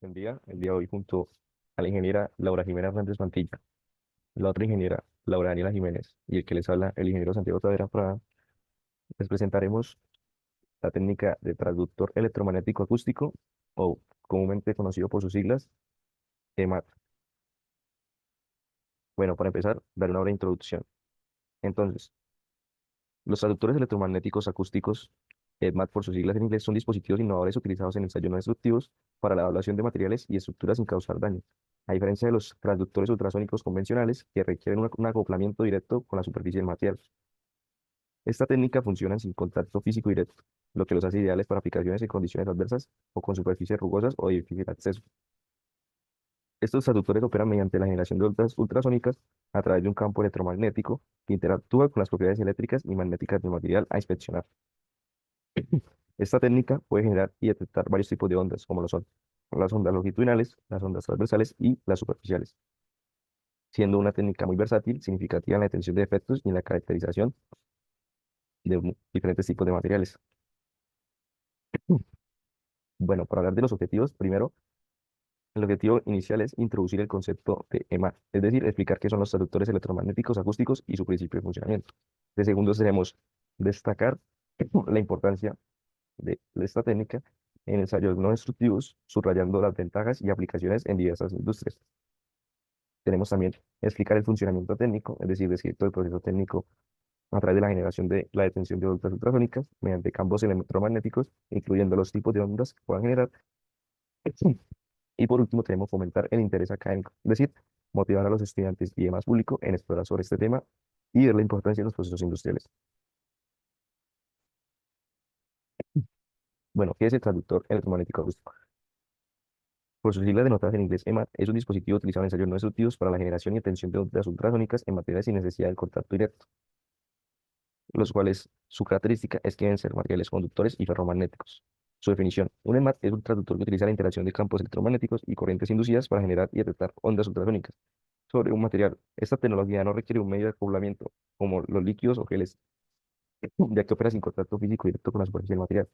el día de hoy junto a la ingeniera Laura Jimena Hernández Mantilla, la otra ingeniera Laura Daniela Jiménez y el que les habla, el ingeniero Santiago Tavera Prada. Les presentaremos la técnica de transductor electromagnético acústico o comúnmente conocido por sus siglas EMAT. Bueno, para empezar, dar una breve introducción. Entonces, los traductores electromagnéticos acústicos, EMAT por sus siglas en inglés, son dispositivos innovadores utilizados en ensayos no destructivos para la evaluación de materiales y estructuras sin causar daño, a diferencia de los transductores ultrasónicos convencionales que requieren un acoplamiento directo con la superficie del material. Esta técnica funciona sin contacto físico directo, lo que los hace ideales para aplicaciones en condiciones adversas o con superficies rugosas o de difícil acceso. Estos traductores operan mediante la generación de ondas ultrasónicas a través de un campo electromagnético que interactúa con las propiedades eléctricas y magnéticas del material a inspeccionar. Esta técnica puede generar y detectar varios tipos de ondas, como lo son las ondas longitudinales, las ondas transversales y las superficiales, siendo una técnica muy versátil, significativa en la detección de efectos y en la caracterización de diferentes tipos de materiales. Bueno, para hablar de los objetivos, primero, el objetivo inicial es introducir el concepto de EMAT, es decir, explicar qué son los traductores electromagnéticos acústicos y su principio de funcionamiento. De segundo, tenemos destacar la importancia de esta técnica en ensayos no destructivos, subrayando las ventajas y aplicaciones en diversas industrias. Tenemos también explicar el funcionamiento técnico, es decir, describir todo el proceso técnico a través de la generación de la detención de ondas ultrasónicas mediante campos electromagnéticos, incluyendo los tipos de ondas que puedan generar. Y por último, tenemos fomentar el interés académico, es decir, motivar a los estudiantes y demás público en explorar sobre este tema y ver la importancia de los procesos industriales. Bueno, ¿qué es el traductor electromagnético acústico? Por sus siglas denotadas en inglés, EMAT es un dispositivo utilizado en ensayos no destructivos para la generación y detención de ondas ultrasónicas en materiales sin necesidad del contacto directo, los cuales su característica es que deben ser materiales conductores y ferromagnéticos. Su definición: un EMAT es un traductor que utiliza la interacción de campos electromagnéticos y corrientes inducidas para generar y detectar ondas ultrasónicas sobre un material. Esta tecnología no requiere un medio de acoplamiento como los líquidos o geles, ya que opera sin contacto físico directo con la superficie del material,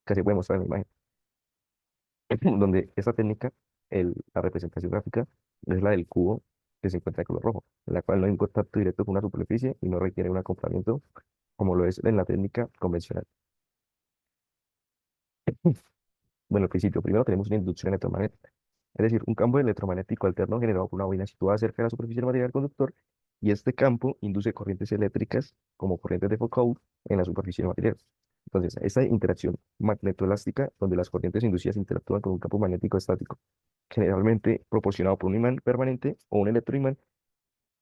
que se puede mostrar en la imagen, donde esta técnica, la representación gráfica, es la del cubo que se encuentra de color rojo, en la cual no hay un contacto directo con una superficie y no requiere un acoplamiento como lo es en la técnica convencional. Bueno, al principio, primero tenemos una inducción electromagnética, es decir, un campo electromagnético alterno generado por una bobina situada cerca de la superficie del material conductor, y este campo induce corrientes eléctricas como corrientes de Foucault en la superficie del material. Entonces, esta interacción magnetoelástica, donde las corrientes inducidas interactúan con un campo magnético estático, generalmente proporcionado por un imán permanente o un electroimán,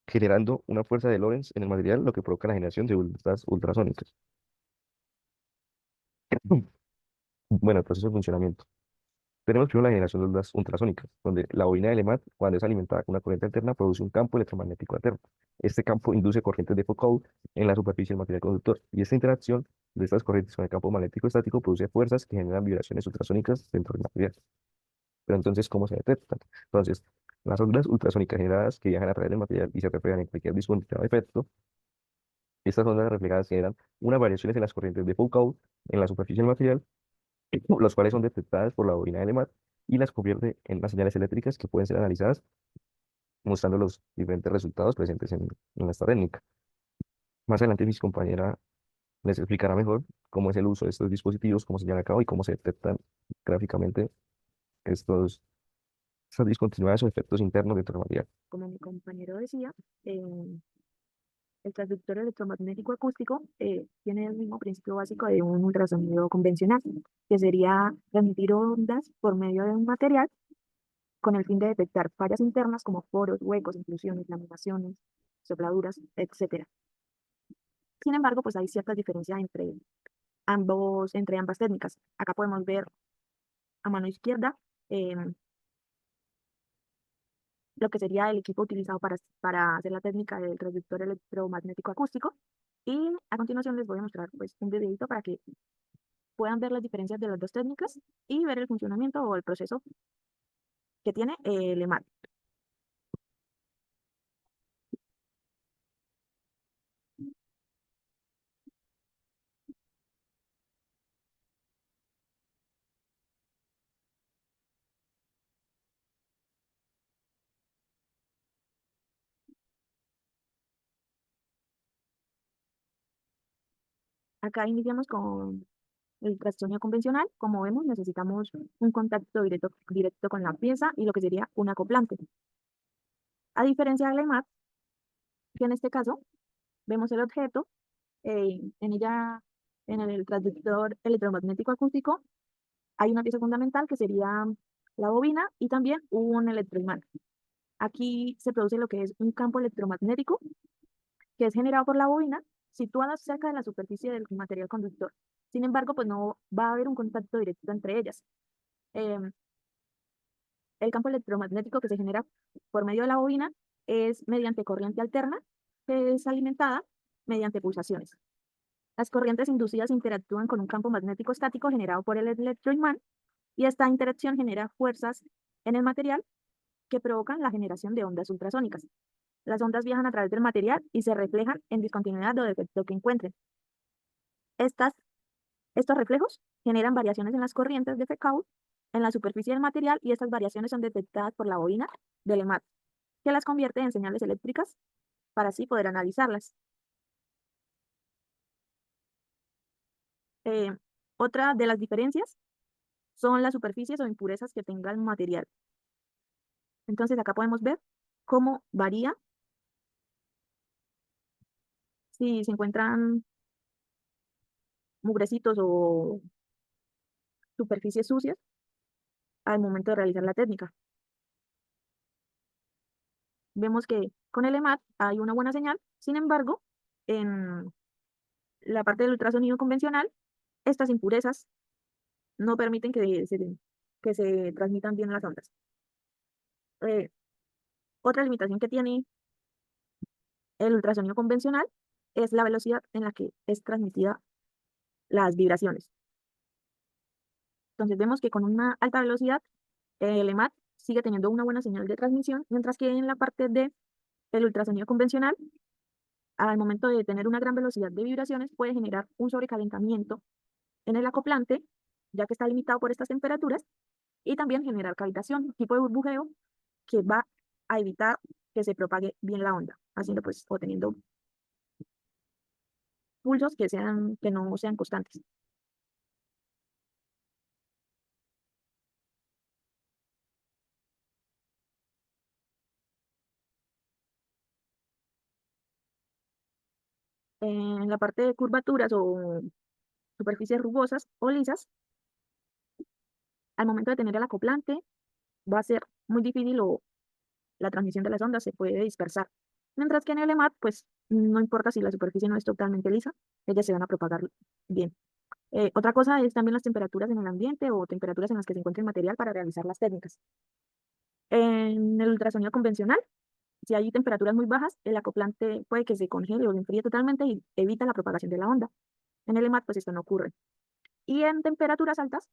generando una fuerza de Lorentz en el material, lo que provoca la generación de ondas ultrasónicas. Bueno, el proceso de funcionamiento. Tenemos primero la generación de ondas ultrasónicas, donde la bobina de Lemat, cuando es alimentada con una corriente alterna, produce un campo electromagnético alterno. Este campo induce corrientes de Foucault en la superficie del material conductor, y esta interacción de estas corrientes con el campo magnético estático produce fuerzas que generan vibraciones ultrasónicas dentro del material. Pero entonces, ¿cómo se detectan? Entonces, las ondas ultrasónicas generadas que viajan a través del material y se reflejan en cualquier dispositivo de efecto, estas ondas reflejadas generan unas variaciones en las corrientes de Foucault en la superficie del material, las cuales son detectadas por la bobina de Lemat y las convierte en unas señales eléctricas que pueden ser analizadas mostrando los diferentes resultados presentes en esta técnica. Más adelante mis compañera les explicará mejor cómo es el uso de estos dispositivos, cómo se llevan a cabo y cómo se detectan gráficamente estas discontinuidades o efectos internos dentro del material. Como mi compañero decía, eh, el transductor electromagnético acústico tiene el mismo principio básico de un ultrasonido convencional, que sería transmitir ondas por medio de un material con el fin de detectar fallas internas como poros, huecos, inclusiones, laminaciones, sopladuras, etcétera. Sin embargo, pues hay ciertas diferencias entre ambas técnicas. Acá podemos ver a mano izquierda lo que sería el equipo utilizado para hacer la técnica del transductor electromagnético acústico. Y a continuación les voy a mostrar pues, un videito para que puedan ver las diferencias de las dos técnicas y ver el funcionamiento o el proceso que tiene el EMAT. Acá iniciamos con el ultrasonido convencional. Como vemos, necesitamos un contacto directo con la pieza y lo que sería un acoplante. A diferencia del EMAT, que en este caso vemos el objeto, en ella, en el transductor electromagnético acústico, hay una pieza fundamental que sería la bobina y también un electroimán. Aquí se produce lo que es un campo electromagnético que es generado por la bobina situada cerca de la superficie del material conductor. Sin embargo, pues no va a haber un contacto directo entre ellas. Em, el campo electromagnético que se genera por medio de la bobina es mediante corriente alterna, que es alimentada mediante pulsaciones. Las corrientes inducidas interactúan con un campo magnético estático generado por el electroimán y esta interacción genera fuerzas en el material que provocan la generación de ondas ultrasónicas. Las ondas viajan a través del material y se reflejan en discontinuidad o defecto que encuentren. Estas, estos reflejos generan variaciones en las corrientes de Foucault en la superficie del material y estas variaciones son detectadas por la bobina del EMAT, que las convierte en señales eléctricas para así poder analizarlas. Eh, Otra de las diferencias son las superficies o impurezas que tenga el material. Entonces acá podemos ver cómo varía si se encuentran mugrecitos o superficies sucias al momento de realizar la técnica. Vemos que con el EMAT hay una buena señal, sin embargo, en la parte del ultrasonido convencional, estas impurezas no permiten que se transmitan bien las ondas. Eh, Otra limitación que tiene el ultrasonido convencional es la velocidad en la que es transmitida las vibraciones. Entonces vemos que con una alta velocidad el EMAT sigue teniendo una buena señal de transmisión, mientras que en la parte del ultrasonido convencional, al momento de tener una gran velocidad de vibraciones, puede generar un sobrecalentamiento en el acoplante, ya que está limitado por estas temperaturas, y también generar cavitación, tipo de burbujeo, que va a evitar que se propague bien la onda, haciendo pues o teniendo pulsos que no sean constantes. En la parte de curvaturas o superficies rugosas o lisas, al momento de tener el acoplante, va a ser muy difícil o la transmisión de las ondas se puede dispersar. Mientras que en el EMAT, pues no importa si la superficie no es totalmente lisa, ellas se van a propagar bien. Otra cosa es también las temperaturas en el ambiente o temperaturas en las que se encuentra el material para realizar las técnicas. En el ultrasonido convencional, si hay temperaturas muy bajas, el acoplante puede que se congele o se enfríe totalmente y evita la propagación de la onda. En el EMAT, pues esto no ocurre. Y en temperaturas altas,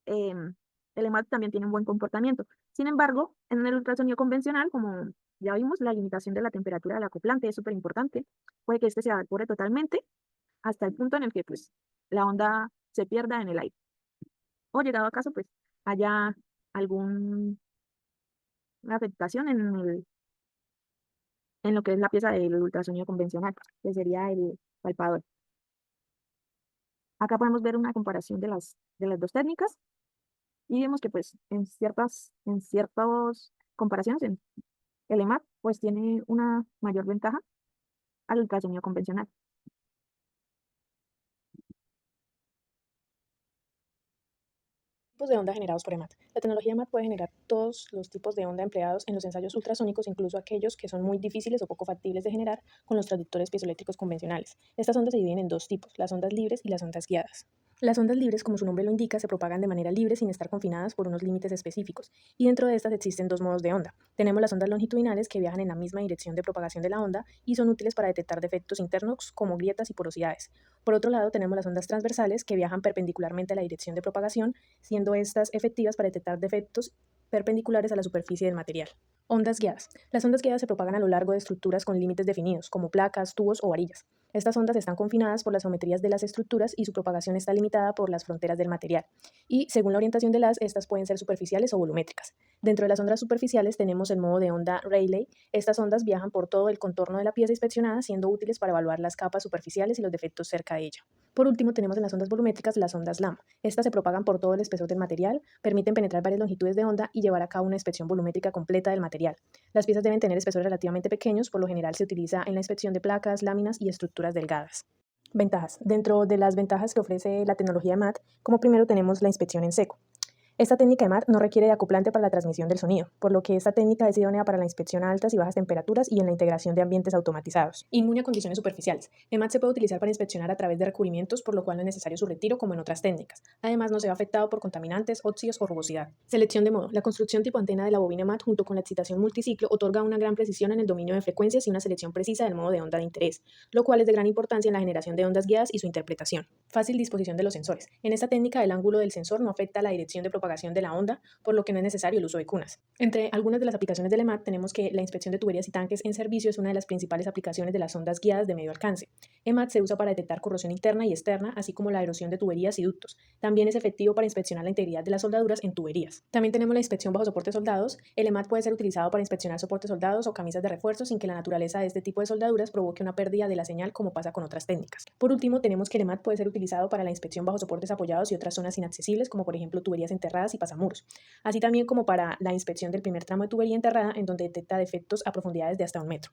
el EMAT también tiene un buen comportamiento. Sin embargo, en el ultrasonido convencional, como ya vimos, la limitación de la temperatura del acoplante es súper importante. Puede que este se evapore totalmente hasta el punto en el que pues, la onda se pierda en el aire. O llegado a caso, pues haya alguna afectación en lo que es la pieza del ultrasonido convencional, que sería el palpador. Acá podemos ver una comparación de las dos técnicas y vemos que pues en ciertas comparaciones el EMAT pues tiene una mayor ventaja al ultrasonido convencional. Tipos de onda generados por EMAT. La tecnología EMAT puede generar todos los tipos de onda empleados en los ensayos ultrasónicos, incluso aquellos que son muy difíciles o poco factibles de generar con los transductores piezoeléctricos convencionales. Estas ondas se dividen en dos tipos, las ondas libres y las ondas guiadas. Las ondas libres, como su nombre lo indica, se propagan de manera libre sin estar confinadas por unos límites específicos, y dentro de estas existen dos modos de onda. Tenemos las ondas longitudinales que viajan en la misma dirección de propagación de la onda y son útiles para detectar defectos internos como grietas y porosidades. Por otro lado, tenemos las ondas transversales que viajan perpendicularmente a la dirección de propagación, siendo estas efectivas para detectar defectos perpendiculares a la superficie del material. Ondas guiadas. Las ondas guiadas se propagan a lo largo de estructuras con límites definidos, como placas, tubos o varillas. Estas ondas están confinadas por las geometrías de las estructuras y su propagación está limitada por las fronteras del material. Y según la orientación de estas pueden ser superficiales o volumétricas. Dentro de las ondas superficiales tenemos el modo de onda Rayleigh. Estas ondas viajan por todo el contorno de la pieza inspeccionada, siendo útiles para evaluar las capas superficiales y los defectos cerca de ella. Por último, tenemos en las ondas volumétricas las ondas Lamb. Estas se propagan por todo el espesor del material, permiten penetrar varias longitudes de onda y llevar a cabo una inspección volumétrica completa del material. Las piezas deben tener espesores relativamente pequeños, por lo general se utiliza en la inspección de placas, láminas y estructuras delgadas. Ventajas. Dentro de las ventajas que ofrece la tecnología MAT, como primero tenemos la inspección en seco. Esta técnica de MAT no requiere de acoplante para la transmisión del sonido, por lo que esta técnica es idónea para la inspección a altas y bajas temperaturas y en la integración de ambientes automatizados. Inmune a condiciones superficiales. El MAT se puede utilizar para inspeccionar a través de recubrimientos, por lo cual no es necesario su retiro como en otras técnicas. Además, no se ve afectado por contaminantes, óxidos o rugosidad. Selección de modo. La construcción tipo antena de la bobina MAT junto con la excitación multiciclo otorga una gran precisión en el dominio de frecuencias y una selección precisa del modo de onda de interés, lo cual es de gran importancia en la generación de ondas guiadas y su interpretación. Fácil disposición de los sensores. En esta técnica, el ángulo del sensor no afecta la dirección de propagación de la onda, por lo que no es necesario el uso de cunas. Entre algunas de las aplicaciones del EMAT tenemos que la inspección de tuberías y tanques en servicio es una de las principales aplicaciones de las ondas guiadas de medio alcance. EMAT se usa para detectar corrosión interna y externa, así como la erosión de tuberías y ductos. También es efectivo para inspeccionar la integridad de las soldaduras en tuberías. También tenemos la inspección bajo soporte soldados. El EMAT puede ser utilizado para inspeccionar soportes soldados o camisas de refuerzo sin que la naturaleza de este tipo de soldaduras provoque una pérdida de la señal como pasa con otras técnicas. Por último, tenemos que el EMAT puede ser utilizado para la inspección bajo soportes apoyados y otras zonas inaccesibles, como por ejemplo tuberías enterradas y pasamuros, así también como para la inspección del primer tramo de tubería enterrada, en donde detecta defectos a profundidades de hasta 1 metro.